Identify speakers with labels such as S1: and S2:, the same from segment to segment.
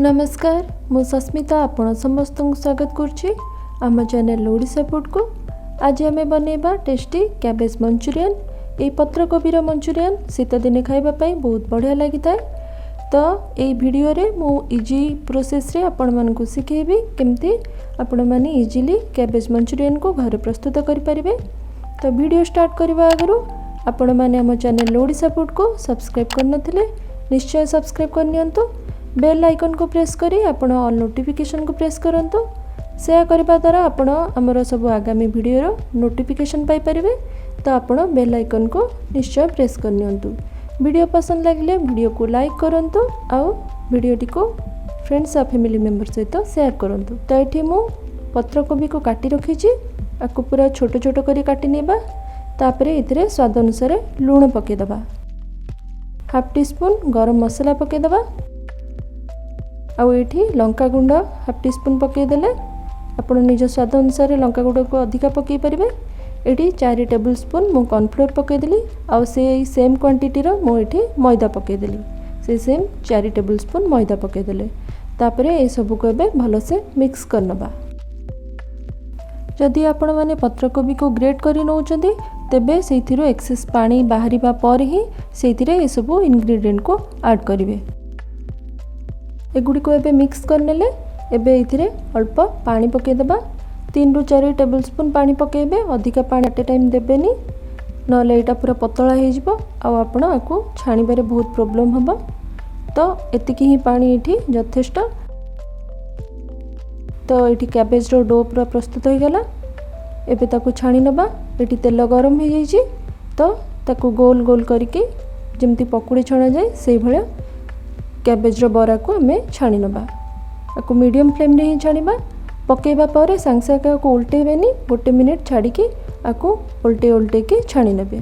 S1: नमस्कार मु सस्मिता आपण समस्त को स्वागत करुच्ची आम चैनल ओडिशा फूड को। आज आम बनैबा टेस्टी कैबेज मंचूरियन। ये पत्रकोबीर मंचूरियन शीत दिने खाइबापी बहुत बढ़िया लगी था। तो ये वीडियो रे मु इजी प्रोसेस रे आपण मन को सिखेबी केमती आपण माने इजीली कैबेज मंचूरियन को घर प्रस्तुत करि परिबे। तो वीडियो स्टार्ट करबा आगरु आपण माने आम चैनल ओडिशा फूड को सब्सक्राइब करनथिले निश्चय सब्सक्राइब करनियंतु। बेल आइकन को प्रेस करी आपण ऑल नोटिफिकेशन को प्रेस करंतु। शेयर करबा द्वारा आपण हमर सब आगामी वीडियो रो नोटिफिकेशन पाई परिबे। तो आपण बेल आइकन को निश्चय प्रेस करनियंतु। वीडियो पसंद लागले वीडियो को लाइक करंतु आउ वीडियोटी को फ्रेंड्स और फैमिली मेंबर सहित शेयर करंतु। तो एठी मु पत्रकोबी को काटी रखी छी आकु पूरा छोट छोट करी काटी नेबा। तापरे इतरे स्वाद अनुसार लूण पके दबा, हाफ टी स्पून गरम मसाला पके दबा आउ एठी लंका गुंड हाफ टी स्पून पके देले आपण निज स्वाद अनुसार लंका गुंड को अधिका पके परिबे। एठी 4 टेबल स्पून मु कॉर्नफ्लोर पके देली आउ से सेम क्वांटिटी रो मु एठी मैदा पके देली। से सेम 4 टेबल स्पून मैदा पके देले। तापरे ए सब को एबे भलो से मिक्स करनबा। जदि आपण माने पत्रकोबी को ग्रेट करी नउचंदी तेबे सेथिरो एक्सेस पानी बाहरिबा पर ही सेथिरे ए सब इंग्रेडिएंट को ऐड करिवे। एगुड़ी को एबे मिक्स करनेले एबे इथिरे अल्प पानी पके देबा। 3 ରୁ 4 टेबल स्पून पानी पकेबे। अधिका पानी एट ए टाइम देबेनी नले एटा पूरा पतला हो जिवो आ आपण आकु छाणीबारे बहुत प्रॉब्लम हबो। तो एतिकी ही पानी एठी यथेष्ट। तो एठी कैबेज रो डो पूरा प्रस्तुत हो गला। एबे ताकु छाणी नबा। एठी तेल गरम हो जाईची तो ताकु गोल गोल करके जेमती पकुड़ी छणा जाए से भलिया कैबेज रो बरा को हमें छाणी नबा। आकु मीडियम फ्लेम रे ही छाणीबा। पकेबा पर सांग सांग को उल्टेबेनी 1 मिनिट छाड़ी के आकु उल्टे उल्टे के छाणी नेबे।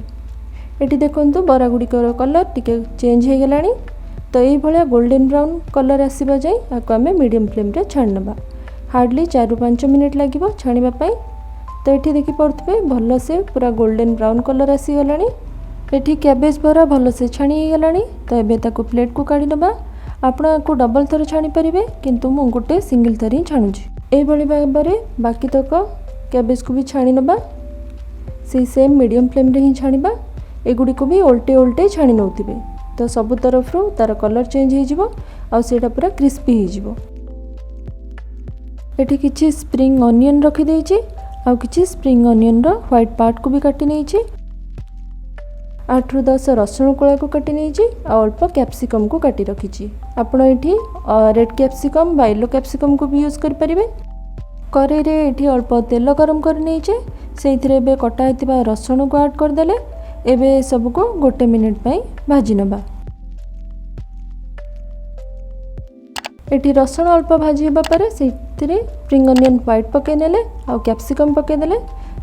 S1: एटी देखंतु बरा गुडी को कलर टिके चेंज हो गलानी। तो एई भलिया गोल्डन ब्राउन कलर आसीबा जाय आकु हमें मीडियम फ्लेम रे छाणी नबा। हार्डली 4 ରୁ 5 मिनिट लागिबो छाणीबा पई। तो एठी देखि पड़थबे भलो से पूरा गोल्डन ब्राउन कलर आसी गलानी। एठी कैबेज बरा भलो से छाणी गलानी। तो एबे ताकु प्लेट को काढी नबा। आपण को डबल थर छाणी परिबे किंतु मु गोटे सिंगल थर ही छाणुची। एई भली भाबरे बाकी तक कैबेज को भी छाणी नबा। से सेम मीडियम फ्लेम रे ही छाणीबा। एगुडी को भी उल्टे उल्टे छाणी नउतिबे। तो सब तरफ रो तार कलर चेंज हो जिवो आ सेटा पूरा क्रिस्पी हो जिवो। एठी किछि स्प्रिंग ऑनियन रखि देछि आ किछि स्प्रिंग ऑनियन रो व्हाइट पार्ट को भी काटी नेछि। 8 ରୁ 10 रसुण कोला को काटी नेछि आ अल्प कैप्सिकम को काटी रखिछि। आपण एठी रेड कैप्सिकम बा येलो कैप्सिकम को भी यूज कर परिबे। करेई रे एठी अल्प तेल गरम कर नेछि। सेइथिरे बे कटा हेतिबा रसुण को ऐड कर देले। एबे सब को 1 मिनिट पई भाजी नबा। एठी रसुण अल्प भाजी हेबा परे सेइथिरे स्प्रिंग ऑनियन व्हाइट पके नेले आ कैप्सिकम पके देले।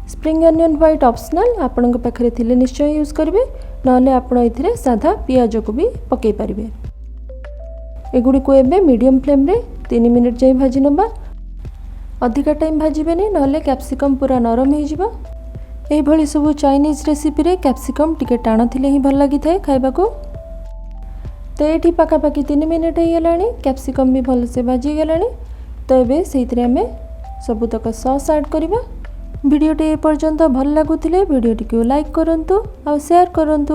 S1: स्प्रिंग ऑनियन व्हाइट ऑप्शनल आपण पाखे थिले निश्चय यूज करेंगे ना आपण एथिरे साधा पियाज को भी पकई पारिबे। एगुड़ी को एबे मीडियम फ्लेम रे 3 मिनिट जाई भाजी नबा। अधिका टाइम भाजीबेनी नहले कैप्सिकम पूरा नरम हो जिवो। एई भली सब चाइनीज रेसिपी रे कैप्सिकम टिके टाण थिले ही भल लागि थाए खाइबा को। तो एठी पाका पाकी 3 मिनिट हो गलानी। कैप्सिकम भी भल से भाजी गलानी। तो एबे सेइथिरे हमें सब तक सॉस ऐड करबा। वीडियोटी ए पर्यंत भल लागुथिले वीडियोटी को लाइक करंतु और शेयर करंतु।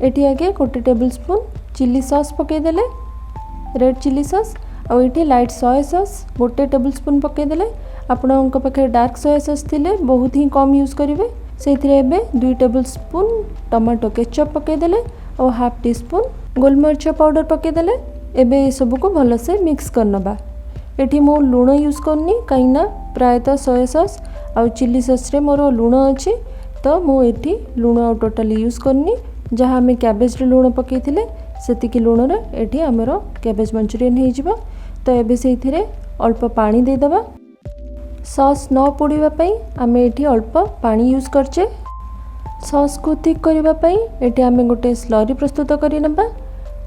S1: एठी आगे 1 टेबल स्पून चिली सॉस पके देले, रेड चिली सॉस और एठी light soya sauce 1 table spoon पके देले। आपनक पाखे डार्क सोया सॉस थिले बहुत ही कम यूज करिवे। सेथिरे एबे 2 टेबल स्पून टमाटो केचप पके देले और हाफ टी स्पून गोलमरिच पाउडर पके देले। एबे ए सब को भलो से मिक्स करनबा। एठी मो लूण यूज करनी कहिना प्रायतः सोया सॉस आउ चिली सॉस रे मोर लूण अच्छी। तो मु एठी लूण आ टोटली यूज करनी जहाँ आम कैबेज रे लूण पकई थिले सेतिकी लूण रे एठी हमर कैबेज मंचूरियन हो जिवो। तो एबे सेथिरे अल्प पानी दे दबा। सॉस न पोड़ीबा पई आम एठी अल्प पानी यूज करछे। सॉस को थिक करबा पई एठी आम गोटे स्लरी प्रस्तुत करि नबा।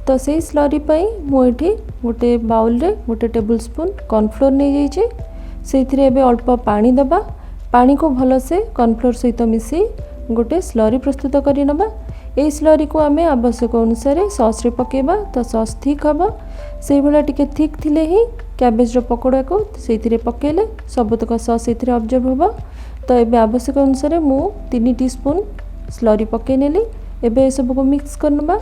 S1: तो से स्लरी पई मु एठी गोटे बाउल रे 1 टेबल स्पून कॉर्नफ्लोर नै जाइछे। सेथिरे एबे अल्प पानी दबा। पानी को भल से कॉर्नफ्लोर सहित मिसी गोटे स्लरी प्रस्तुत करि नबा। ए स्लरी को आम आवश्यक अनुसार सॉस रे पकेबा। तो सॉस थिक हम से भाया टिके थिक थिले ही कैबेज पकोड़ा को से पकेले सबुतक सॉस से ऑब्जर्व होबो। तो ये आवश्यक अनुसार मु 3 टीस्पून स्लरी पकई नेली। एबे सब को मिक्स करनबा।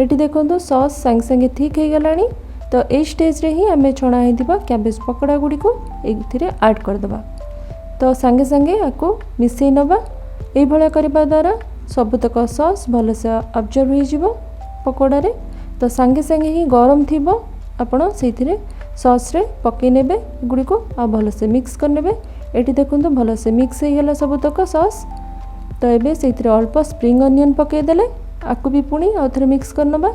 S1: एटी देखो सॉस संगे संगे थिक हो गलानी। तो ये स्टेज रे ही आमे छणा हेतिबा कैबेज पकोड़ा गुडी को एथिरे ऐड कर दबा। तो संगे संगे आको मिसई नबा। ए भला करबा द्वारा सबुतक सॉस भल से ऑब्जर्व हो जिवो पकोड़ा रे। तो संगे संगे ही गरम थिबो आपण सेथिरे सॉस रे पकई नेबे गुडी को आ भल से मिक्स कर नेबे। एटी देखंतु भल से मिक्स हो गला सबुतक सॉस। तो एबे सेथिरे अल्प स्प्रिंग अनियन पकई देले आकु भी पुणी आउ थरे मिक्स कर नबा।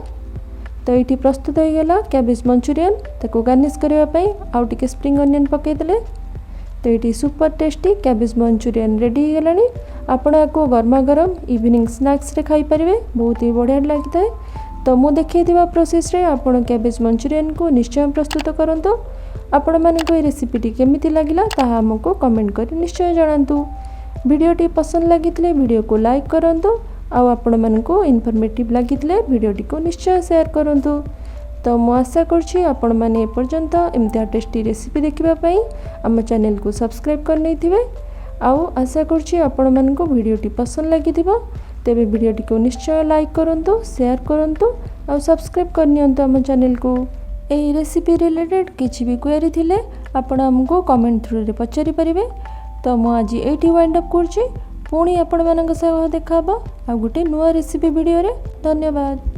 S1: तो ये प्रस्तुत हो गला कैबेज मंचूरियन। ताको गार्निश करबा पई आउ टिके स्प्रिंग अनियन पकई देले। तो ये super tasty cabbage Manchurian ready हो गलानी। आपण आको गरमा गरम इवनिंग स्नैक्स रे खाई परिवे, बहुत ही बढ़िया लगता है। तो मु देखैथिबा प्रोसेस रे आपण कैबेज मंचूरियन को निश्चय प्रस्तुत करंतु। आपण मानक ये रेसिपीटी केमिति लागिला ताहा हमको कमेंट करी निश्चय जणांतु। वीडियोटी पसंद लागितले वीडियो को लाइक करंतु। आउ आपण मानको इनफॉर्मेटिव लागितले वीडियोटी को निश्चय शेयर करंतु। तो मु आशा करछि आपण माने एपर्यंत एमतिया टेस्टी रेसिपी देखिबा पई हम चैनल को सब्सक्राइब कर नैथिबे। आउ आशा करछि आपण मानको वीडियोटी पसंद लागिथिबो। तेबे वीडियोटी को निश्चय लाइक करंतु, शेयर करंतु आउ सब्सक्राइब करनियंतु हम चैनल को। एही रेसिपी रिलेटेड किछि भी क्वेरी थिले आपण हमको कमेंट थ्रू रे पचारि परिबे। तो मु आज एठी वाइंड अप करछि। पुणी आपण मानक सह देखा आ गोटे नुआ रेसिपी वीडियो रे। धन्यवाद।